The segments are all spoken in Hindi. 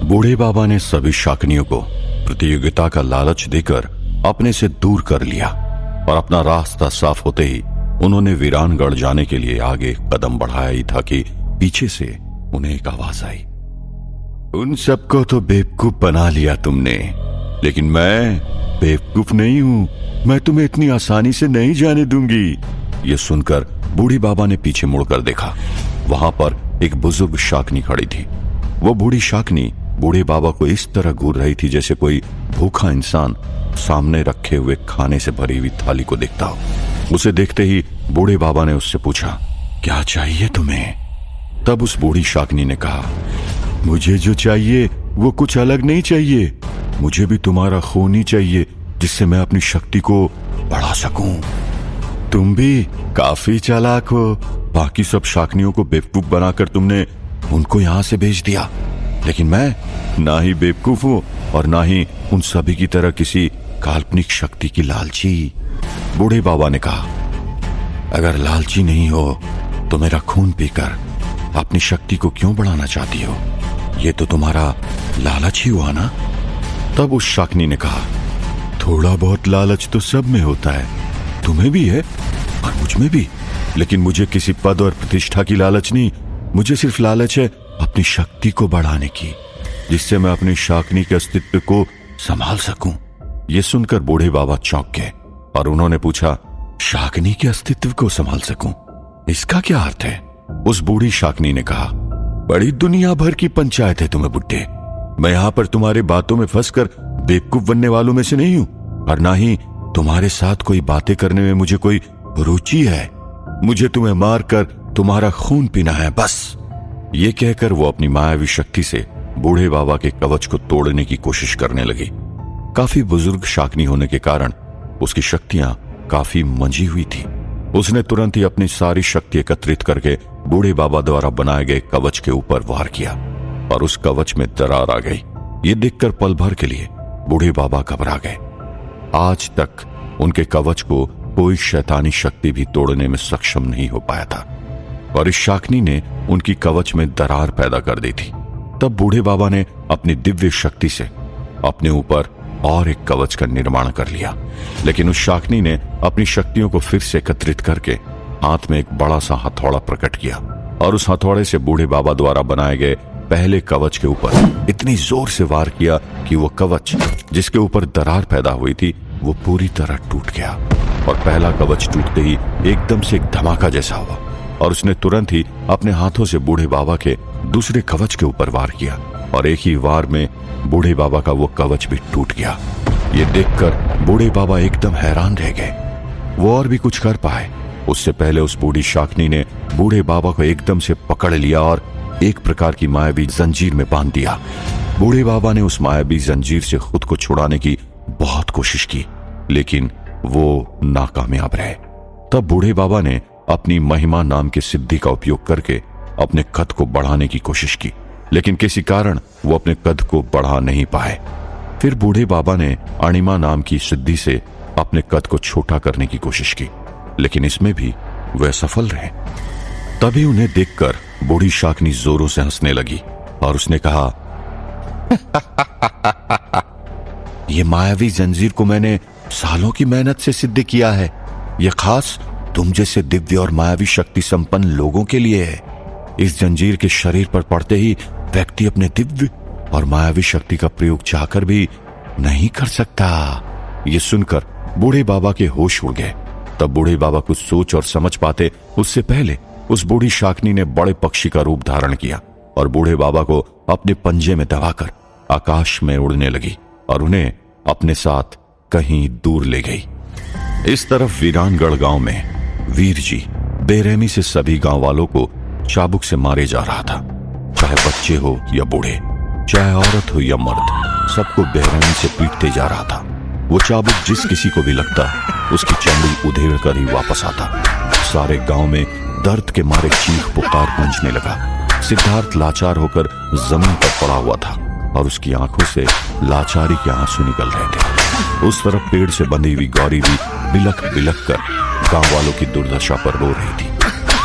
बूढ़े बाबा ने सभी शाकनियों को प्रतियोगिता का लालच देकर अपने से दूर कर लिया और अपना रास्ता साफ होते ही उन्होंने वीरानगढ़ जाने के लिए आगे कदम बढ़ाया ही था कि पीछे से उन्हें एक आवाज आई। उन सबको तो बेवकूफ बना लिया तुमने, लेकिन मैं बेवकूफ नहीं हूं। मैं तुम्हें इतनी आसानी से नहीं जाने दूंगी। ये सुनकर बूढ़ी बाबा ने पीछे मुड़कर देखा। वहां पर एक बुजुर्ग शाकनी खड़ी थी। वो बूढ़ी शाकनी बूढ़े बाबा को इस तरह घूर रही थी जैसे कोई भूखा इंसान सामने रखे हुए खाने से भरी हुई थाली को देखता हो। उसे देखते ही बूढ़े बाबा ने उससे पूछा, क्या चाहिए तुम्हें? तब उस बूढ़ी शाकनी ने कहा, मुझे जो चाहिए वो कुछ अलग नहीं चाहिए। मुझे भी तुम्हारा खून ही चाहिए जिससे मैं अपनी शक्ति को बढ़ा सकूं। तुम भी काफी चालाक हो। बाकी सब शाकनियों को बेवकूफ बनाकर तुमने उनको यहां से भेज दिया, लेकिन मैं ना ही बेवकूफ हूं और ना ही उन सभी की तरह किसी काल्पनिक शक्ति की लालची। बूढ़े बाबा ने कहा, अगर लालची नहीं हो तो मेरा खून पीकर अपनी शक्ति को क्यों बढ़ाना चाहती हो? ये तो तुम्हारा लालच ही हुआ ना? तब उस शाकनी ने कहा, थोड़ा बहुत लालच तो सब में होता है, तुम्हें भी है और मुझ में भी, लेकिन मुझे किसी पद और प्रतिष्ठा की लालच नहीं। मुझे सिर्फ लालच है अपनी शक्ति को बढ़ाने की, जिससे मैं अपनी शाकनी के अस्तित्व को संभाल सकूं। ये सुनकर बूढ़े बाबा चौंक गए और उन्होंने पूछा, शाकनी के अस्तित्व को संभाल सकूं, इसका क्या अर्थ है? उस बूढ़ी शाकनी ने कहा, बड़ी दुनिया भर की पंचायत है तुम्हें बुड्ढे। मैं यहां पर तुम्हारे बातों में फंसकर बेवकूफ बनने वालों में से नहीं हूं और ना ही तुम्हारे साथ कोई बातें करने में मुझे कोई रुचि है। मुझे तुम्हें मारकर तुम्हारा खून पीना है, बस। ये कहकर वो अपनी मायावी शक्ति से बूढ़े बाबा के कवच को तोड़ने की कोशिश करने लगी। काफी बुजुर्ग शाकनी होने के कारण उसकी शक्तियां काफी मंझी हुई थी। उसने तुरंत ही अपनी सारी शक्ति एकत्रित करके बूढ़े बाबा द्वारा बनाए गए कवच के ऊपर वार किया और उस कवच में दरार आ गई। ये देखकर पल भर के लिए बूढ़े बाबा घबरा गए। आज तक उनके कवच को कोई शैतानी शक्ति भी तोड़ने में सक्षम नहीं हो पाया था और इस शाकनी ने उनकी कवच में दरार पैदा कर दी थी। तब बूढ़े बाबा ने अपनी दिव्य शक्ति से अपने ऊपर और एक कवच का निर्माण कर लिया, लेकिन उस शाकनी ने अपनी शक्तियों को फिर से एकत्रित करके हाथ में एक बड़ा सा हथौड़ा प्रकट किया और उस हथौड़े से बूढ़े बाबा द्वारा बनाए गए पहले कवच के ऊपर इतनी जोर से वार किया कि वो कवच जिसके ऊपर दरार पैदा हुई थी वो पूरी तरह टूट गया और पहला कवच टूटते ही एकदम से एक धमाका जैसा हुआ और उसने तुरंत ही अपने हाथों से बूढ़े बाबा के दूसरे कवच के ऊपर वार किया और एक ही वार में बूढ़े बाबा का वो कवच भी टूट गया। ये देखकर बूढ़े बाबा एकदम हैरान रह गए। वो और भी कुछ कर पाए उससे पहले उस बूढ़ी शाकनी ने बूढ़े बाबा को एकदम से पकड़ लिया और एक प्रकार की मायावी जंजीर में बांध दिया। बूढ़े बाबा ने उस मायावी जंजीर से खुद को छुड़ाने की बहुत कोशिश की, लेकिन वो नाकामयाब रहे। तब बूढ़े बाबा ने अपनी महिमा नाम की सिद्धि का उपयोग करके अपने कद को बढ़ाने की कोशिश की, लेकिन किसी कारण वो अपने कद को बढ़ा नहीं पाए। फिर बूढ़े बाबा ने अणिमा नाम की सिद्धि से अपने कद को छोटा करने की कोशिश की, लेकिन इसमें भी वे सफल रहे। तभी उन्हें देखकर बूढ़ी शाकनी जोरों से हंसने लगी और उसने कहा, यह मायावी जंजीर को मैंने सालों की मेहनत से सिद्ध किया है। यह खास तुम जैसे दिव्य और मायावी शक्ति संपन्न लोगों के लिए है। इस जंजीर के शरीर पर पड़ते ही व्यक्ति अपने दिव्य और मायावी शक्ति का प्रयोग चाहकर भी नहीं कर सकता। ये सुनकर बूढ़े बाबा के होश उड़ गए। तब बूढ़े बाबा कुछ सोच और समझ पाते उससे पहले उस बूढ़ी शाकनी ने बड़े पक्षी का रूप धारण किया और बूढ़े बाबा को अपने पंजे में दबाकर आकाश में उड़ने लगी और उन्हें अपने साथ कहीं दूर ले गई। इस तरफ वीरानगढ़ गांव में वीर जी बेरहमी से सभी गांव वालों को चाबुक से मारे जा रहा था। चाहे बच्चे हो या बूढ़े, चाहे औरत हो या मर्द, सबको बेरहमी से पीटते जा रहा था। वो चाबुक जिस किसी को भी लगता उसकी चमड़ी उधेड़ कर ही वापस आता। सारे गांव में दर्द के मारे चीख पुकार गूंजने लगा। सिद्धार्थ लाचार होकर जमीन पर पड़ा हुआ था और उसकी आंखों से लाचारी के आंसू निकल रहे थे। उस तरफ पेड़ से बंधी हुई गौरी भी बिलख बिलख कर गांव वालों की दुर्दशा पर रो रही थी।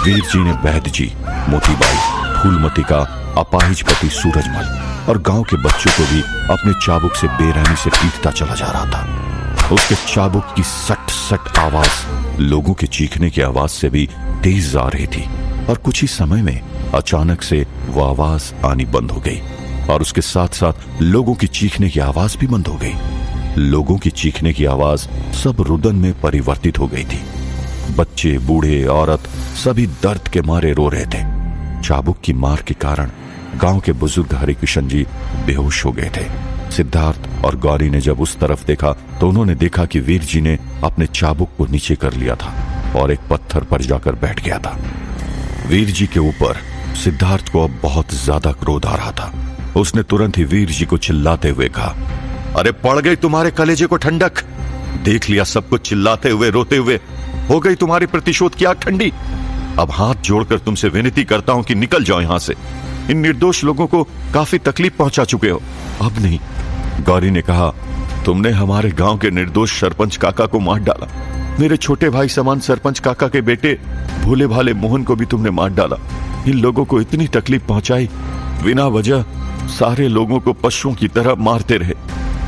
वीर जी ने वैद्य जी, मोतीबाई, फूलमती का अपाहिज पति सूरजमल और गांव के बच्चों को भी अपने चाबुक से बेरहमी से पीटता चला जा रहा था। उसके चाबुक की सट सट आवाज लोगों के चीखने की आवाज से भी तेज आ रही थी और कुछ ही समय में अचानक से वो आवाज आनी बंद हो गई और उसके साथ साथ लोगों की चीखने की आवाज भी बंद हो गई। लोगों की चीखने की आवाज सब रुदन में परिवर्तित हो गई थी। बच्चे, बूढ़े, औरत सभी दर्द के मारे रो रहे थे। चाबुक की मार के कारण गांव के बुजुर्ग हरिकिशन जी बेहोश हो गए थे। सिद्धार्थ और गौरी ने जब उस तरफ देखा तो उन्होंने देखा कि वीर जी ने अपने चाबुक को नीचे कर लिया था और एक पत्थर पर जाकर बैठ गया था। वीर जी के ऊपर सिद्धार्थ को अब बहुत ज्यादा क्रोध आ रहा था। उसने तुरंत ही वीर जी को चिल्लाते हुए कहा, अरे पड़ गई तुम्हारे कलेजे को ठंडक। देख लिया सबको चिल्लाते हुए रोते हुए, हो गई तुम्हारी प्रतिशोध की आग ठंडी। अब हाथ जोड़कर तुमसे विनती करता हूं कि निकल जाओ यहां से। इन निर्दोष लोगों को काफी तकलीफ पहुंचा चुके हो, अब नहीं। गौरी ने कहा, तुमने हमारे गांव के निर्दोष सरपंच काका को मार डाला। मेरे छोटे भाई समान सरपंच काका के बेटे भोले भाले मोहन को भी तुमने मार डाला। इन लोगों को इतनी तकलीफ पहुंचाई, बिना वजह सारे लोगों को पशुओं की तरह मारते रहे।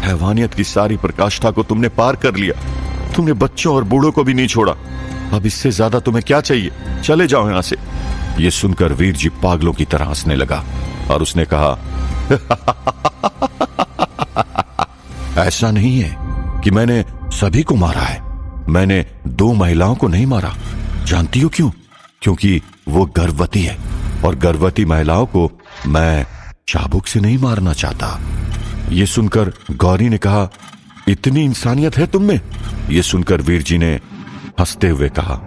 हैवानियत की सारी प्रकाष्ठा को तुमने पार कर लिया। तुमने बच्चों और बूढ़ों को भी नहीं छोड़ा। अब इससे ज्यादा तुम्हें क्या चाहिए? चले जाओ यहां से। यह सुनकर वीर जी पागलों की तरह हंसने लगा और उसने कहा, ऐसा नहीं है कि मैंने सभी को मारा है। मैंने 2 महिलाओं को नहीं मारा। जानती हो क्यों? क्योंकि वो गर्भवती है और गर्भवती महिलाओं को मैं चाबुक से नहीं मारना चाहता। यह सुनकर गौरी ने कहा, इतनी इंसानियत है तुम में? यह सुनकर वीर जी ने हंसते हुए कहा,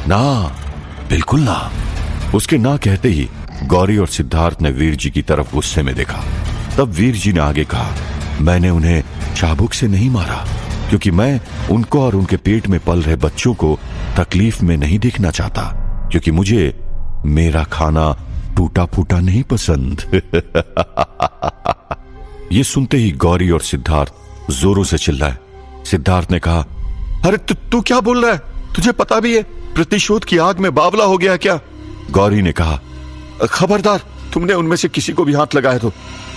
ना, बिल्कुल ना। उसके ना कहते ही गौरी और सिद्धार्थ ने वीर जी की तरफ गुस्से में देखा। तब वीर जी ने आगे कहा, मैंने उन्हें चाबुक से नहीं मारा क्योंकि मैं उनको और उनके पेट में पल रहे बच्चों को तकलीफ में नहीं देखना चाहता, क्योंकि मुझे मेरा खाना टूटा फूटा नहीं पसंद। ये सुनते ही गौरी और सिद्धार्थ जोरों से चिल्लाए। सिद्धार्थ ने कहा, अरे तू क्या बोल रहा है? तुझे पता भी है प्रतिशोध की आग में बावला हो गया क्या? गौरी ने कहा, खबरदार, तुमने उनमें से किसी को भी हाथ लगाया तो।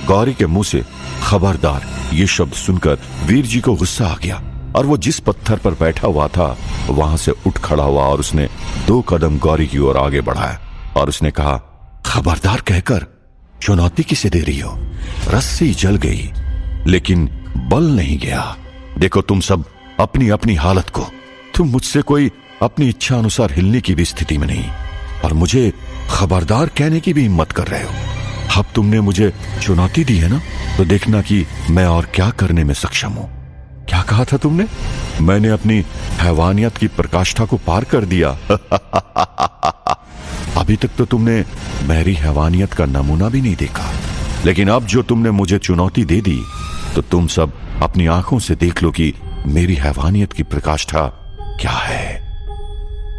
गौरी के मुंह से खबरदार ये शब्द सुनकर वीर जी को गुस्सा आ गया और वो जिस पत्थर पर बैठा हुआ था वहां से उठ खड़ा हुआ और उसने 2 कदम गौरी की ओर आगे बढ़ाया और उसने कहा, खबरदार कहकर चुनौती किसे दे रही हो? रस्सी जल गई लेकिन बल नहीं गया। देखो तुम सब अपनी अपनी हालत को। तुम मुझसे कोई अपनी इच्छा अनुसार हिलने की भी स्थिति में नहीं और मुझे खबरदार कहने की भी हिम्मत कर रहे हो। अब तुमने मुझे चुनौती दी है ना, तो देखना कि मैं और क्या करने में सक्षम हूं। क्या कहा था तुमने? मैंने अपनी हैवानियत की प्रकाष्ठा को पार कर दिया। अभी तक तो तुमने मेरी हैवानियत का नमूना भी नहीं देखा, लेकिन अब जो तुमने मुझे चुनौती दे दी तो तुम सब अपनी आंखों से देख लो कि मेरी हैवानियत की प्रकाष्ठा क्या है।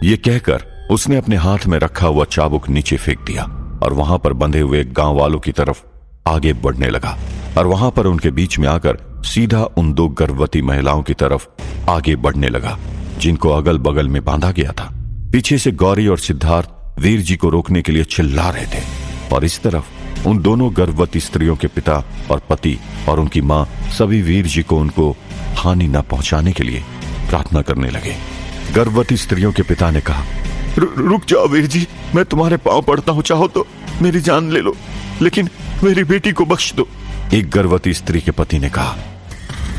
यह कहकर उसने अपने हाथ में रखा हुआ चाबुक नीचे फेंक दिया और वहां पर बंधे हुए गांव वालों की तरफ आगे बढ़ने लगा और वहां पर उनके बीच में आकर सीधा उन 2 गर्भवती महिलाओं की तरफ आगे बढ़ने लगा जिनको अगल बगल में बांधा गया था। पीछे से गौरी और सिद्धार्थ वीर जी को रोकने के लिए चिल्ला रहे थे और इस तरफ उन दोनों गर्भवती स्त्रियों के पिता और पति और उनकी मां सभी वीर जी को उनको हानि न पहुंचाने के लिए प्रार्थना करने लगे। गर्भवती स्त्रियों के पिता ने कहा, रुक जाओ वीर जी, मैं तुम्हारे पांव पड़ता हूं, चाहो तो मेरी जान ले लो, लेकिन मेरी बेटी को बख्श दो। एक गर्भवती स्त्री के पति ने कहा,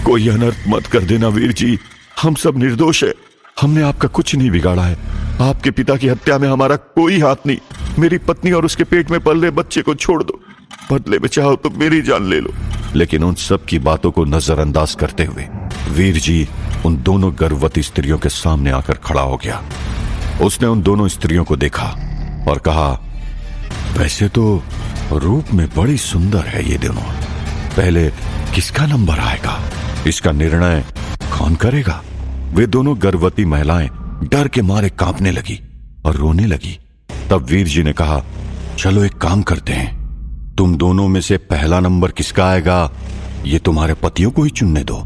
कोई अनर्थ मत कर देना वीर जी, हम सब निर्दोष है, हमने आपका कुछ नहीं बिगाड़ा है। आपके पिता की हत्या में हमारा कोई हाथ नहीं। मेरी पत्नी और उसके पेट में पल रहे बच्चे को छोड़ दो, बदले में चाहो तो मेरी जान ले लो। लेकिन उन सब की बातों को नजरअंदाज करते हुए वीर जी उन दोनों गर्भवती स्त्रियों के सामने आकर खड़ा हो गया। उसने उन दोनों स्त्रियों को देखा और कहा, वैसे तो रूप में बड़ी सुंदर है ये दोनों, पहले किसका नंबर आएगा, इसका निर्णय कौन करेगा? वे दोनों गर्भवती महिलाएं डर के मारे कांपने लगी और रोने लगी। तब वीर जी ने कहा, चलो एक काम करते हैं, तुम दोनों में से पहला नंबर किसका आएगा ये तुम्हारे पतियों को ही चुनने दो।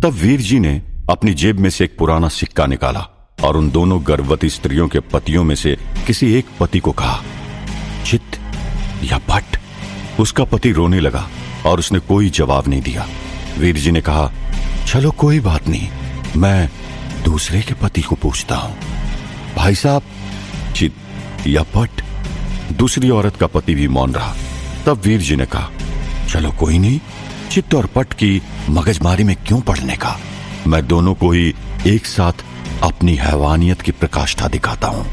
तब वीर जी ने अपनी जेब में से एक पुराना सिक्का निकाला और उन दोनों गर्भवती स्त्रियों के पतियों में से किसी एक पति को कहा, चित, या भट्ट। उसका पति रोने लगा और उसने कोई जवाब नहीं दिया। वीर जी ने कहा, चलो कोई बात नहीं, मैं दूसरे के पति को पूछता हूं। भाई साहब, चित या भट्ट। दूसरी औरत का पति भी मौन रहा। तब वीर जी ने कहा, चलो कोई नहीं, चित्त और पट की मगजमारी में क्यों पड़ने का, मैं दोनों को ही एक साथ अपनी हैवानियत की प्रकाष्ठा दिखाता हूं।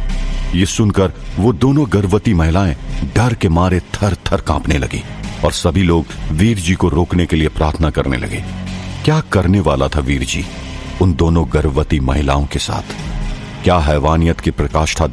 ये सुनकर वो दोनों गर्भवती महिलाएं डर के मारे थर थर कांपने लगी और सभी लोग वीर जी को रोकने के लिए प्रार्थना करने लगे। क्या करने वाला था वीर जी उन दोनों गर्भवती महिलाओं के साथ? क्या हैवानियत की प्रकाष्ठा